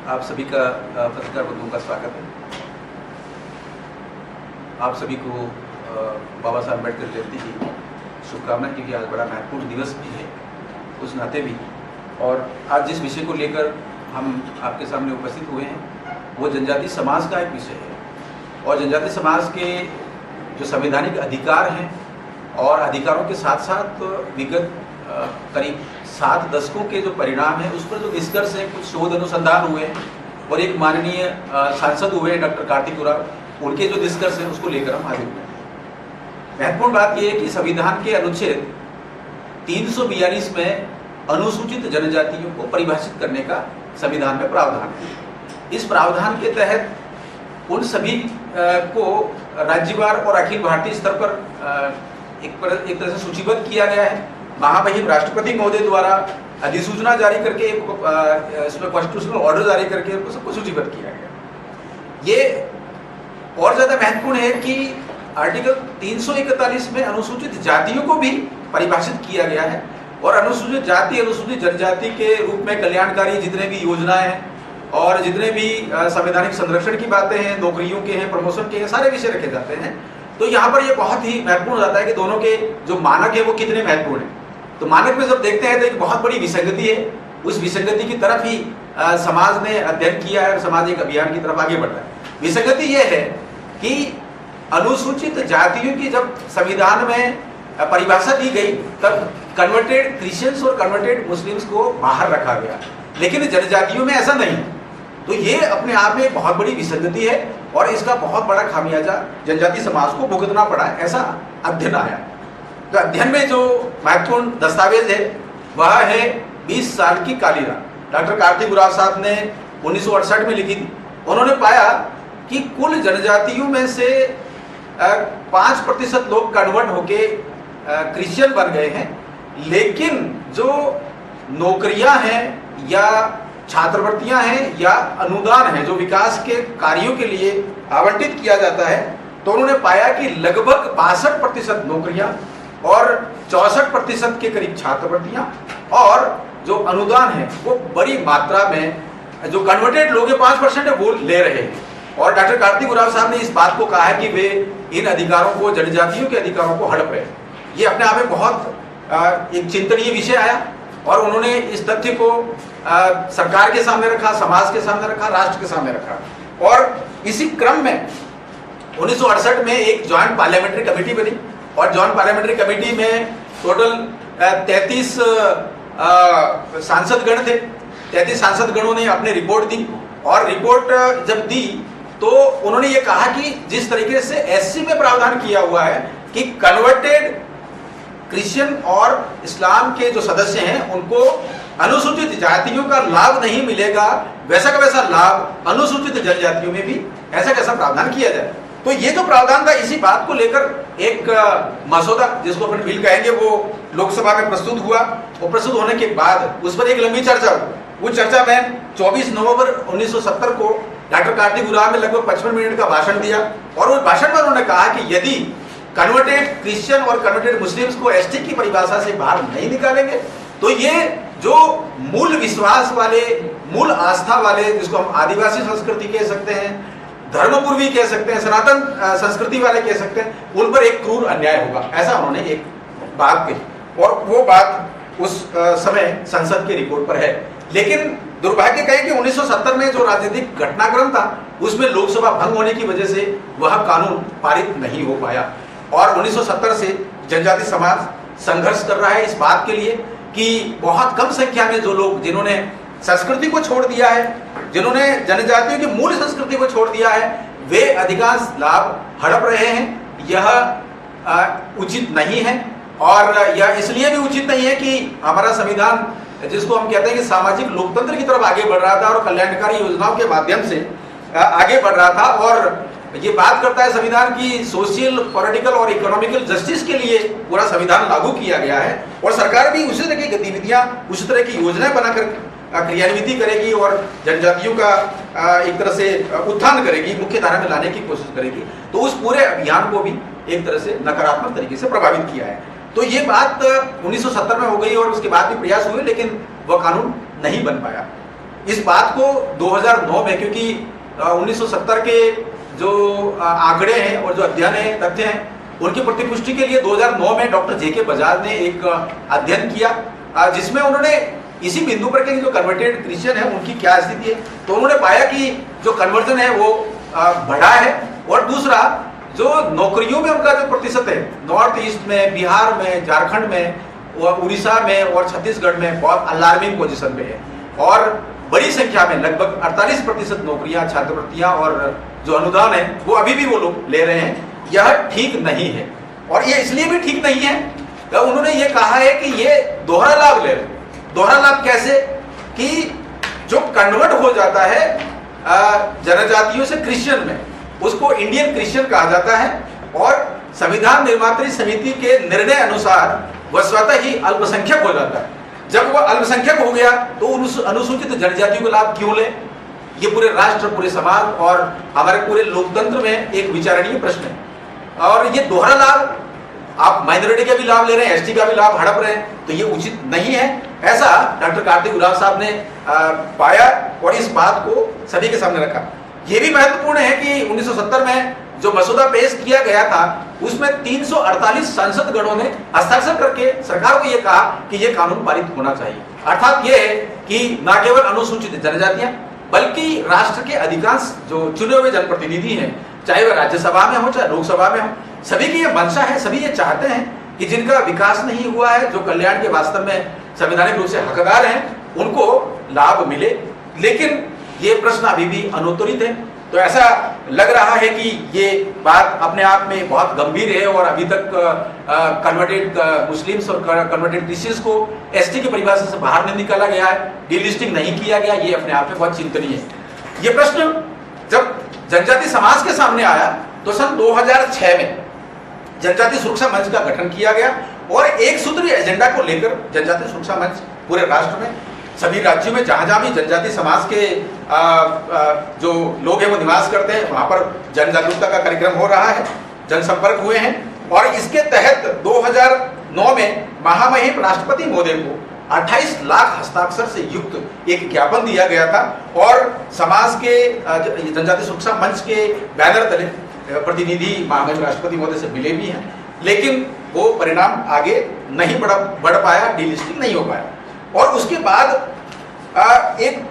आप सभी का पत्रकार बंधुओं का स्वागत है। आप सभी को बाबा साहब अम्बेडकर जयंती की शुभकामनाएं, क्योंकि आज बड़ा महत्वपूर्ण दिवस भी है उस नाते भी। और आज जिस विषय को लेकर हम आपके सामने उपस्थित हुए हैं वो जनजातीय समाज का एक विषय है। और जनजातीय समाज के जो संवैधानिक अधिकार हैं और अधिकारों के साथ साथ विगत करीब 7 दशकों के जो परिणाम है उस पर जो निष्कर्ष है, कुछ शोध अनुसंधान हुए हैं और एक माननीय सांसद हुए हैं डॉक्टर कार्तिक उरांव, उनके जो निष्कर्ष है उसको लेकर हम आगे बढ़े। महत्वपूर्ण बात यह है कि संविधान के अनुच्छेद 342 में अनुसूचित जनजातियों को परिभाषित करने का संविधान में प्रावधान है। इस प्रावधान के तहत उन सभी को राज्यवार और अखिल भारतीय स्तर पर एक तरह से सूचीबद्ध किया गया है। महामहिम राष्ट्रपति महोदय द्वारा अधिसूचना जारी करके इसमें कॉन्स्टिट्यूशनल ऑर्डर जारी करके सबको सूचीबद्ध किया गया। ये और ज्यादा महत्वपूर्ण है कि आर्टिकल 341 में अनुसूचित जातियों को भी परिभाषित किया गया है और अनुसूचित जाति अनुसूचित जनजाति के रूप में कल्याणकारी जितने भी योजनाएं हैं और जितने भी संवैधानिक संरक्षण की बातें हैं, नौकरियों के हैं, प्रमोशन के हैं, सारे विषय रखे जाते हैं। तो यहाँ पर ये बहुत ही महत्वपूर्ण हो जाता है कि दोनों के जो मानक है वो कितने महत्वपूर्ण है। तो मानक में जब देखते हैं तो एक बहुत बड़ी विसंगति है। उस विसंगति की तरफ ही समाज ने अध्ययन किया है और समाज एक अभियान की तरफ आगे बढ़ रहा है। विसंगति ये है कि अनुसूचित जातियों की जब संविधान में परिभाषा दी गई तब कन्वर्टेड क्रिश्चियंस और कन्वर्टेड मुस्लिम्स को बाहर रखा गया, लेकिन जनजातियों में ऐसा नहीं। तो ये अपने आप में बहुत बड़ी विसंगति है और इसका बहुत बड़ा खामियाजा जनजातीय समाज को भुगतना पड़ा है, ऐसा अध्ययन आया। तो अध्ययन में जो महत्वपूर्ण दस्तावेज है वह है 20 साल की काली रात। डॉक्टर कार्तिक उरांव साहब ने 1968 में लिखी थी। उन्होंने पाया कि कुल जनजातियों में से 5% लोग कन्वर्ट होके क्रिश्चियन बन गए हैं, लेकिन जो नौकरियां हैं या छात्रवृत्तियां हैं या अनुदान है जो विकास के कार्यों के लिए आवंटित किया जाता है, तो उन्होंने पाया कि लगभग 62% नौकरियां और 64% के करीब छात्रवृत्तियां और जो अनुदान है वो बड़ी मात्रा में जो कन्वर्टेड लोग 5% है वो ले रहे हैं। और डॉक्टर कार्तिक उरांव साहब ने इस बात को कहा है कि वे इन अधिकारों को, जनजातियों के अधिकारों को हड़प रहे हैं। ये अपने आप में बहुत एक चिंतनीय विषय आया और उन्होंने इस तथ्य को सरकार के सामने रखा, समाज के सामने रखा, राष्ट्र के सामने रखा। और इसी क्रम में 1968 में एक ज्वाइंट पार्लियामेंट्री कमेटी बनी और ज्वाइंट पार्लियामेंट्री कमेटी में टोटल 33 सांसदगण थे। 33 सांसदगणों ने अपनी रिपोर्ट दी और रिपोर्ट जब दी तो उन्होंने ये कहा कि जिस तरीके से एससी में प्रावधान किया हुआ है कि कन्वर्टेड क्रिश्चियन और इस्लाम के जो सदस्य हैं उनको अनुसूचित जातियों का लाभ नहीं मिलेगा, वैसा का वैसा लाभ अनुसूचित जनजातियों में भी ऐसा कैसा प्रावधान किया जाए। तो ये जो प्रावधान था इसी बात को लेकर एक मसौदा जिसको अपन बिल कहेंगे वो लोकसभा में प्रस्तुत हुआ। वो प्रस्तुत होने के बाद उस पर एक लंबी चर्चा हुई। उस चर्चा में 24 नवंबर 1970 को डॉक्टर कार्तिक उरांव ने लगभग 55 मिनट का भाषण दिया और उस भाषण में उन्होंने कहा कि यदि कन्वर्टेड क्रिश्चियन और कन्वर्टेड मुस्लिम्स को एसटी की परिभाषा से बाहर नहीं निकालेंगे तो ये जो मूल विश्वास वाले, मूल आस्था वाले, जिसको हम आदिवासी संस्कृति कह सकते हैं, धर्मपूर्वी कह सकते हैं, सनातन संस्कृति वाले कह सकते हैं, उन पर एक क्रूर अन्याय होगा, ऐसा उन्होंने एक बात कही। और वो बात उस समय संसद की रिपोर्ट पर है। लेकिन दुर्भाग्य कहे कि 1970 में जो राजनीतिक घटनाक्रम था उसमें लोकसभा भंग होने की वजह से वह कानून पारित नहीं हो पाया और 1970 से जनजातीय समाज संघर्ष कर रहा है इस बात के लिए कि बहुत कम संख्या में जो लोग जिन्होंने संस्कृति को छोड़ दिया है, जिन्होंने जनजातियों की मूल संस्कृति को छोड़ दिया है, वे अधिकांश लाभ हड़प रहे हैं। यह उचित नहीं है और यह इसलिए भी उचित नहीं है कि हमारा संविधान जिसको हम कहते हैं कि सामाजिक लोकतंत्र की तरफ आगे बढ़ रहा था और कल्याणकारी योजनाओं के माध्यम से आगे बढ़ रहा था और ये बात करता है संविधान की सोशल, पॉलिटिकल और इकोनॉमिकल जस्टिस के लिए पूरा संविधान लागू किया गया है और सरकार भी उसी तरह की गतिविधियां, उसी तरह की योजनाएं बनाकर क्रियान्वित करेगी और जनजातियों का एक तरह से उत्थान करेगी, मुख्य धारा में लाने की कोशिश करेगी। तो उस पूरे अभियान को भी एक तरह से नकारात्मक तरीके से प्रभावित किया है। तो ये बात 1970 में हो गई और उसके बाद भी प्रयास हुए लेकिन वह कानून नहीं बन पाया। इस बात को 2009 में, क्योंकि 1970 के जो आंकड़े हैं और जो अध्ययन है, तथ्य हैं, उनकी प्रतिपुष्टि के लिए 2009 में डॉक्टर जे के बजाज ने एक अध्ययन किया जिसमें उन्होंने इसी बिंदु पर कि जो कन्वर्टेड क्रिश्चियन है उनकी क्या स्थिति है, तो उन्होंने पाया कि जो कन्वर्जन है वो बढ़ा है, और दूसरा जो नौकरियों में उनका जो प्रतिशत है नॉर्थ ईस्ट में, बिहार में, झारखंड में, और उड़ीसा में और छत्तीसगढ़ में बहुत अलार्मिंग पोजीशन पे है, और बड़ी संख्या में लगभग 48% नौकरियां, छात्रवृत्तियां और जो अनुदान है वो अभी भी वो लोग ले रहे हैं। यह ठीक नहीं है, और ये इसलिए भी ठीक नहीं है तो उन्होंने ये कहा है कि ये दोहरा लाभ ले रहे हैं। दोहरा लाभ कैसे कि जो कन्वर्ट हो जाता है जनजातियों से क्रिश्चियन में, उसको इंडियन क्रिश्चियन कहा जाता है, और संविधान निर्मात्री समिति के निर्णय अनुसार वह स्वतः ही अल्पसंख्यक हो जाता है। जब वह अल्पसंख्यक हो गया तो अनुसूचित जनजातियों को लाभ क्यों ले? ये पूरे राष्ट्र, पूरे समाज और हमारे पूरे लोकतंत्र में एक विचारणीय प्रश्न है। और ये दोहरा लाभ, आप माइनॉरिटी का भी लाभ ले रहे हैं, एसटी का भी लाभ हड़प रहे हैं, तो ये उचित नहीं है। ऐसा डॉक्टर कार्तिक उरांव साहब ने पाया और इस बात को सभी के सामने रखा। ये भी महत्वपूर्ण है कि 1970 में जो मसौदा पेश किया गया था उसमें 348 सांसद गणों ने हस्ताक्षर करके सरकार को यह कहा कि यह कानून पारित होना चाहिए। अर्थात यह है कि न केवल अनुसूचित जनजातियां बल्कि राष्ट्र के अधिकांश जो चुने हुए जनप्रतिनिधि हैं, चाहे वह राज्यसभा में हो चाहे लोकसभा में हो, सभी की यह मंशा है, सभी ये चाहते हैं कि जिनका विकास नहीं हुआ है, जो कल्याण के वास्तव में संवैधानिक रूप से हकदार हैं, उनको लाभ मिले। लेकिन ये प्रश्न अभी भी अनुत्तरित है। तो ऐसा लग रहा है कि ये बात अपने आप में बहुत गंभीर है और अभी तक कन्वर्टेड मुस्लिम्स और कन्वर्टेड क्रिश्चियंस को एसटी की परिभाषा से बाहर नहीं निकाला गया है, डीलिस्टिंग नहीं किया गया, ये अपने आप में बहुत चिंतनीय है। ये प्रश्न जब जनजाति समाज के सामने आया तो सन 2006 में जनजाति सुरक्षा मंच का गठन किया गया और एक सूत्रीय एजेंडा को लेकर जनजाति सुरक्षा मंच पूरे राष्ट्र में सभी राज्यों में जहां भी जनजाति समाज के जो लोग हैं वो निवास करते हैं वहां पर जन जागरूकता का कार्यक्रम हो रहा है, जनसंपर्क हुए हैं। और इसके तहत 2009 में महामहिम राष्ट्रपति महोदय को 28 लाख हस्ताक्षर से युक्त एक ज्ञापन दिया गया था और समाज के जनजाति सुरक्षा मंच के बैनर तले प्रतिनिधि महामहिम राष्ट्रपति महोदय से मिले भी हैं, लेकिन वो परिणाम आगे नहीं बढ़ पाया, डीलिस्टिंग नहीं हो पाया। और उसके बाद एक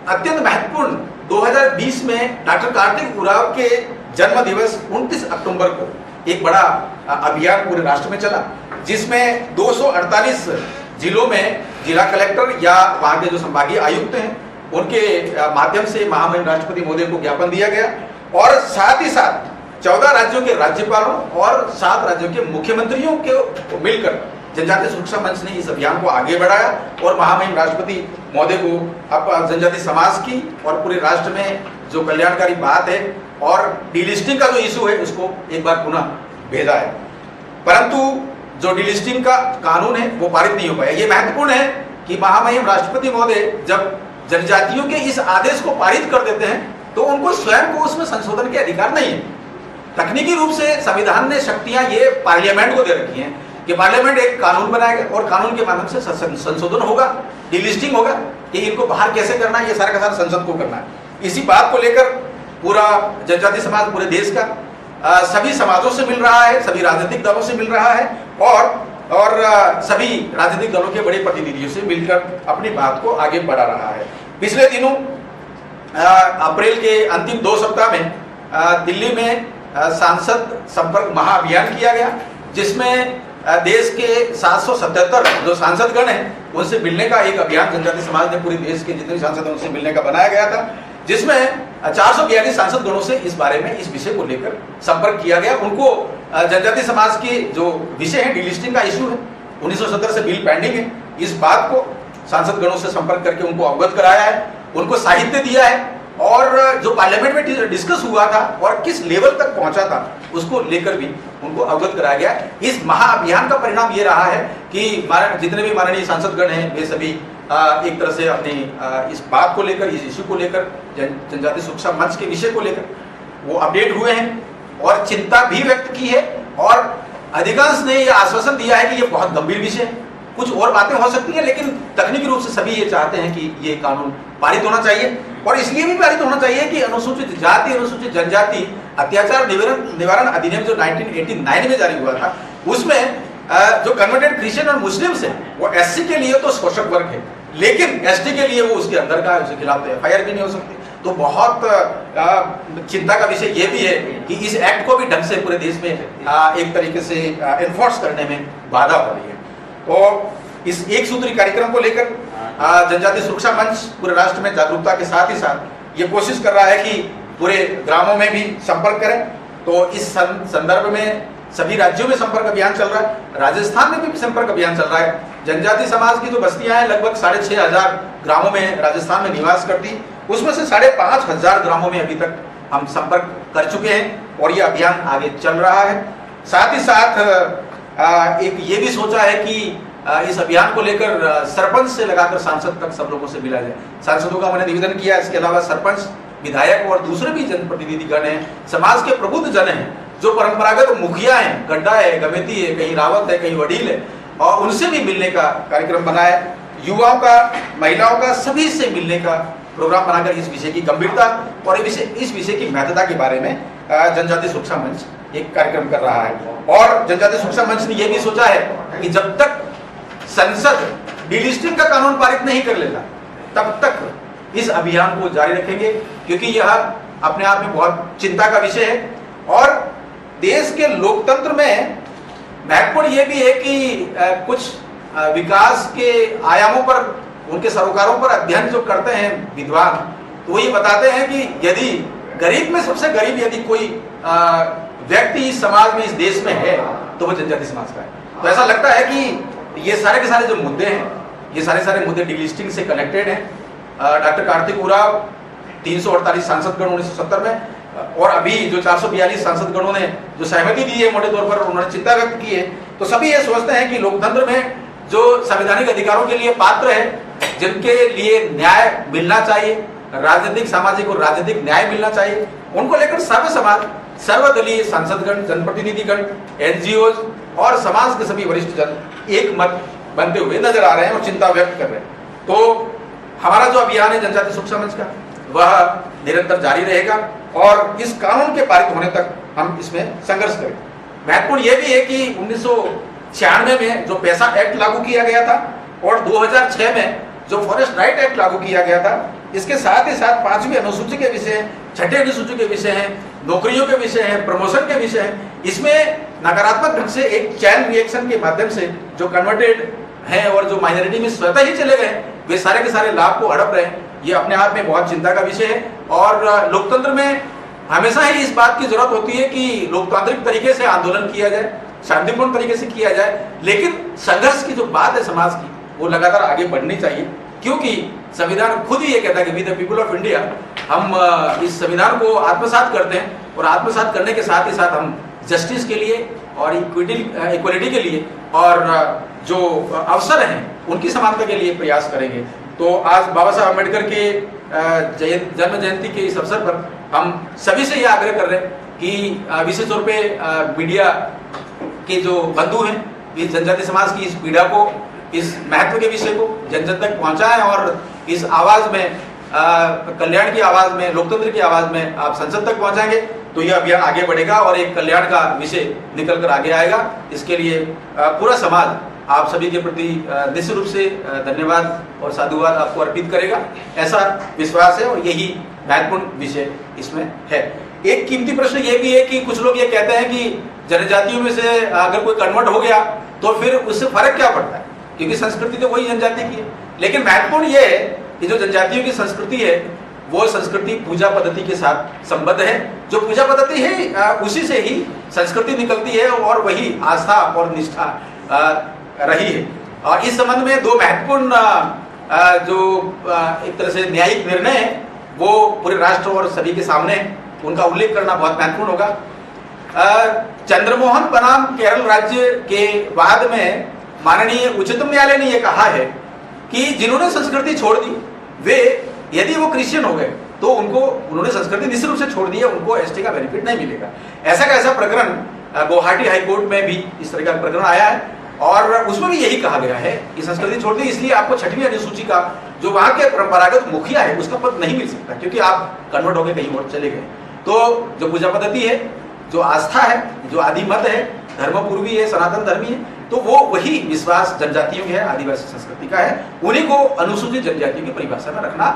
अत्यंत महत्वपूर्ण 2020 में डॉक्टर कार्तिक उरांव के जन्म दिवस 29 अक्टूबर को एक बड़ा अभियान पूरे राष्ट्र में चला, जिसमें 248 जिलों में जिला कलेक्टर या वहां के जो संभागीय आयुक्त हैं उनके माध्यम से महामहिम राष्ट्रपति महोदय को ज्ञापन दिया गया और साथ ही साथ 14 राज्यों के राज्यपालों और 7 राज्यों के मुख्यमंत्रियों को मिलकर जनजाति सुरक्षा मंच ने इस अभियान को आगे बढ़ाया और महामहिम राष्ट्रपति महोदय को अब जनजाति समाज की और पूरे राष्ट्र में जो कल्याणकारी बात है और डीलिस्टिंग का जो इशू है उसको एक बार पुनः भेजा है। परंतु जो डीलिस्टिंग का कानून है वो पारित नहीं हो पाया। ये महत्वपूर्ण है कि महामहिम राष्ट्रपति महोदय जब जनजातियों के इस आदेश को पारित कर देते हैं तो उनको स्वयं को उसमें संशोधन के अधिकार नहीं है। तकनीकी रूप से संविधान ने शक्तियां ये पार्लियामेंट को दे रखी हैं कि पार्लियामेंट एक कानून बनाएगा और कानून के माध्यम से संशोधन होगा, डीलिस्टिंग होगा कि इनको बाहर कैसे करना है, ये सारा का सारा संसद को करना है। इसी बात को लेकर पूरा जनजाति समाज पूरे देश का सभी समाजों से मिल रहा है, सभी राजनीतिक दलों से मिल रहा है और सभी राजनीतिक दलों के बड़े प्रतिनिधियों से मिलकर अपनी बात को आगे बढ़ा रहा है। पिछले दिनों अप्रैल के अंतिम 2 सप्ताह में दिल्ली में सांसद संपर्क महाअभियान किया गया, जिसमें देश के 777 जो सांसदगण हैं उनसे मिलने का एक अभियान जनजाति समाज ने पूरे देश के जितने सांसद हैं उनसे मिलने का बनाया गया था, जिसमें 442 सांसदगणों से इस बारे में इस विषय को लेकर संपर्क किया गया। उनको जनजाति समाज के जो विषय है डीलिस्टिंग का इशू है, 1970 से बिल पेंडिंग है, इस बात को सांसदगणों से संपर्क करके उनको अवगत कराया है, उनको साहित्य दिया है और जो पार्लियामेंट में डिस्कस हुआ था और किस लेवल तक पहुंचा था उसको लेकर भी उनको अवगत कराया गया। इस महाअभियान का परिणाम ये रहा है कि जितने भी माननीय सांसदगण हैं वे सभी एक तरह से अपनी इस बात को लेकर, इस इश्यू को लेकर, जनजाति सुरक्षा मंच के विषय को लेकर वो अपडेट हुए हैं और चिंता भी व्यक्त की है और अधिकांश ने यह आश्वासन दिया है कि ये बहुत गंभीर विषय है, कुछ और बातें हो सकती हैं, लेकिन तकनीकी रूप से सभी ये चाहते हैं कि ये कानून पारित होना चाहिए। और इसलिए भी पारित होना चाहिए कि अनुसूचित जाति अनुसूचित जनजाति अत्याचार निवारण अधिनियम जो 1989 में जारी हुआ था, उसमें जो कन्वर्टेड क्रिश्चियन और मुस्लिम्स है वो एससी के लिए तो शोषक वर्ग है, लेकिन एसटी के लिए वो उसके अंदर का है, उसके खिलाफ तो एफआईआर भी नहीं हो सकती। तो बहुत चिंता का विषय ये भी है कि इस एक्ट को भी ढंग से पूरे देश में एक तरीके से एनफोर्स करने में बाधा हो रही है। तो इस एक सूत्री कार्यक्रम को लेकर जनजातीय सुरक्षा मंच पूरे राष्ट्र में जागरूकता के साथ ही साथ ये कोशिश कर रहा है कि पूरे ग्रामों में भी संपर्क करें। तो इस संदर्भ में सभी राज्यों में संपर्क अभियान चल रहा है, राजस्थान में भी संपर्क अभियान चल रहा है। जनजाति समाज की जो बस्तियां हैं लगभग 6500 ग्रामों में राजस्थान में निवास करती, उसमें से 5500 ग्रामों में अभी तक हम संपर्क कर चुके हैं और ये अभियान आगे चल रहा है। साथ ही साथ एक ये भी सोचा है कि इस अभियान को लेकर सरपंच से लगाकर सांसद तक सब लोगों से मिला जाए। सांसदों का मैंने निवेदन किया, इसके अलावा सरपंच, विधायक और दूसरे भी जनप्रतिनिधिगण हैं, समाज के प्रबुद्ध जन हैं, जो परंपरागत मुखिया हैं, गड्ढा है, गमेती है, कहीं रावत है, कहीं वडील है, और उनसे भी मिलने का कार्यक्रम बना है। युवाओं का, महिलाओं का, सभी से मिलने का प्रोग्राम बनाकर इस विषय की गंभीरता और इस विषय की महत्वता के बारे में जनजातीय सुरक्षा मंच एक कार्यक्रम कर रहा है। और जनजातीय सुरक्षा मंच ने यह भी सोचा है कि जब तक संसद डीलिस्टिंग का कानून पारित नहीं कर लेता तब तक इस अभियान को जारी रखेंगे, क्योंकि यह अपने आप में बहुत चिंता का विषय है। और देश के लोकतंत्र में महत्वपूर्ण ये भी है कि कुछ विकास के आयामों पर, उनके सरोकारों पर अध्ययन जो करते हैं विद्वान, तो वो ये बताते हैं कि यदि गरीब में सबसे गरीब यदि कोई व्यक्ति इस समाज में, इस देश में है, तो वो जनजाति समाज का है। तो ऐसा लगता है कि ये सारे के सारे जो मुद्दे हैं, ये सारे मुद्दे डीलिस्टिंग से कनेक्टेड हैं। डॉक्टर कार्तिक उरांव 348 सांसदगण 1970 में, और अभी जो 442 सांसदगणों ने जो सहमति दी है मोटे तौर पर, उन्होंने चिंता व्यक्त की है। तो सभी ये सोचते हैं कि लोकतंत्र में जो संवैधानिक अधिकारों के लिए पात्र है, जिनके लिए न्याय मिलना चाहिए, राजनीतिक, सामाजिक और राजनीतिक न्याय मिलना चाहिए, उनको लेकर सर्व समाज, सर्वदलीय सांसदगण, जनप्रतिनिधिगण, एनजीओ और समाज के सभी वरिष्ठ जन एक मत बनते हुए नजर आ रहे हैं और चिंता व्यक्त कर रहे हैं। तो हमारा जो अभियान है जनजातीय सुरक्षा मंच का, वह निरंतर जारी रहेगा और इस कानून के पारित होने तक हम इसमें संघर्ष करें। महत्वपूर्ण यह भी है कि 1996 में जो पैसा एक्ट लागू किया गया था और 2006 में जो फॉरेस्ट राइट एक्ट लागू किया गया था, इसके साथ ही साथ 5वीं अनुसूची के विषय हैं, 6ठी अनुसूची के विषय हैं, नौकरियों के विषय हैं, प्रमोशन के विषय हैं। इसमें नकारात्मक ढंग से एक चैन रिएक्शन के माध्यम से जो कन्वर्टेड हैं और जो माइनॉरिटी में स्वतः ही चले गए, वे सारे के सारे लाभ को हड़प रहे हैं। ये अपने आप में बहुत चिंता का विषय है। और लोकतंत्र में हमेशा ही इस बात की जरूरत होती है कि लोकतांत्रिक तरीके से आंदोलन किया जाए, शांतिपूर्ण तरीके से किया जाए, लेकिन संघर्ष की जो बात है समाज की, वो लगातार आगे बढ़नी चाहिए, क्योंकि संविधान खुद ही ये कहता है कि we the people of India, हम इस संविधान को आत्मसात करते हैं और आत्मसात करने के साथ ही साथ हम जस्टिस के लिए और इक्वलिटी के लिए और जो अवसर हैं उनकी समानता के लिए प्रयास करेंगे। तो आज बाबा साहब अम्बेडकर के जन्म जयंती के इस अवसर पर हम सभी से ये आग्रह कर रहे हैं कि विशेष तौर पे मीडिया के जो बंधु हैं, इस जनजाति समाज की इस पीड़ा को, इस महत्व के विषय को जन जन तक पहुंचाएं और इस आवाज में, कल्याण की आवाज में, लोकतंत्र की आवाज में आप संसद तक पहुंचाएंगे तो यह अभियान आगे बढ़ेगा और एक कल्याण का विषय निकल कर आगे आएगा। इसके लिए पूरा समाज आप सभी के प्रति निश्चित रूप से धन्यवाद और साधुवाद आपको अर्पित करेगा, ऐसा विश्वास है और यही महत्वपूर्ण विषय इसमें है। एक कीमती प्रश्न ये भी है कि कुछ लोग ये कहते हैं कि जनजातियों में से अगर कोई कन्वर्ट हो गया तो फिर उससे फर्क क्या पड़ता है, क्योंकि संस्कृति तो वही जनजाति की है। लेकिन महत्वपूर्ण ये है कि जो जनजातियों की संस्कृति है वो संस्कृति पूजा पद्धति के साथ संबद्ध है। जो पूजा पद्धति है उसी से ही संस्कृति निकलती है और वही आस्था और निष्ठा रही है। और इस संबंध में दो महत्वपूर्ण जो एक तरह से न्यायिक निर्णय है वो पूरे राष्ट्र और सभी के सामने, उनका उल्लेख करना बहुत महत्वपूर्ण होगा। चंद्रमोहन बनाम केरल राज्य के वाद में माननीय उच्चतम न्यायालय ने यह कहा है कि जिन्होंने संस्कृति छोड़ दी वे यदि वो क्रिश्चियन हो गए तो उन्होंने संस्कृति निश्चित रूप से छोड़ दी है, उनको एसटी का बेनिफिट नहीं मिलेगा। ऐसा का ऐसा प्रकरण गुवाहाटी हाईकोर्ट में भी इस तरह का प्रकरण आया है और उसमें भी यही कहा गया है कि संस्कृति छोड़ दी, इसलिए आपको छठवीं अनुसूची का जो वहां के परंपरागत मुखिया है उसका पद नहीं मिल सकता, क्योंकि आप कन्वर्ट होकर कहीं और चले गए। तो जो पूजा पद्धति है, जो आस्था है, जो आदि मत है, धर्मपूर्वी है, सनातन धर्मी है, तो वो वही विश्वास जनजातियों की है, आदिवासी संस्कृति का है, उन्हीं को अनुसूचित जनजातियों की परिभाषा में रखना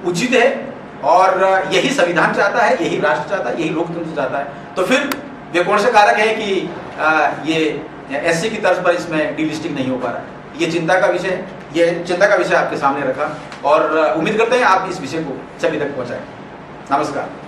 उचित है। और यही संविधान चाहता है, यही राष्ट्र चाहता है, यही लोकतंत्र चाहता है। तो फिर वे कौन से कारक है कि ये एससी की तर्ज पर इसमें डीलिस्टिंग नहीं हो पा रहा है? ये चिंता का विषय है, ये चिंता का विषय आपके सामने रखा, और उम्मीद करते हैं आप इस विषय को सभी तक पहुंचाएं। नमस्कार।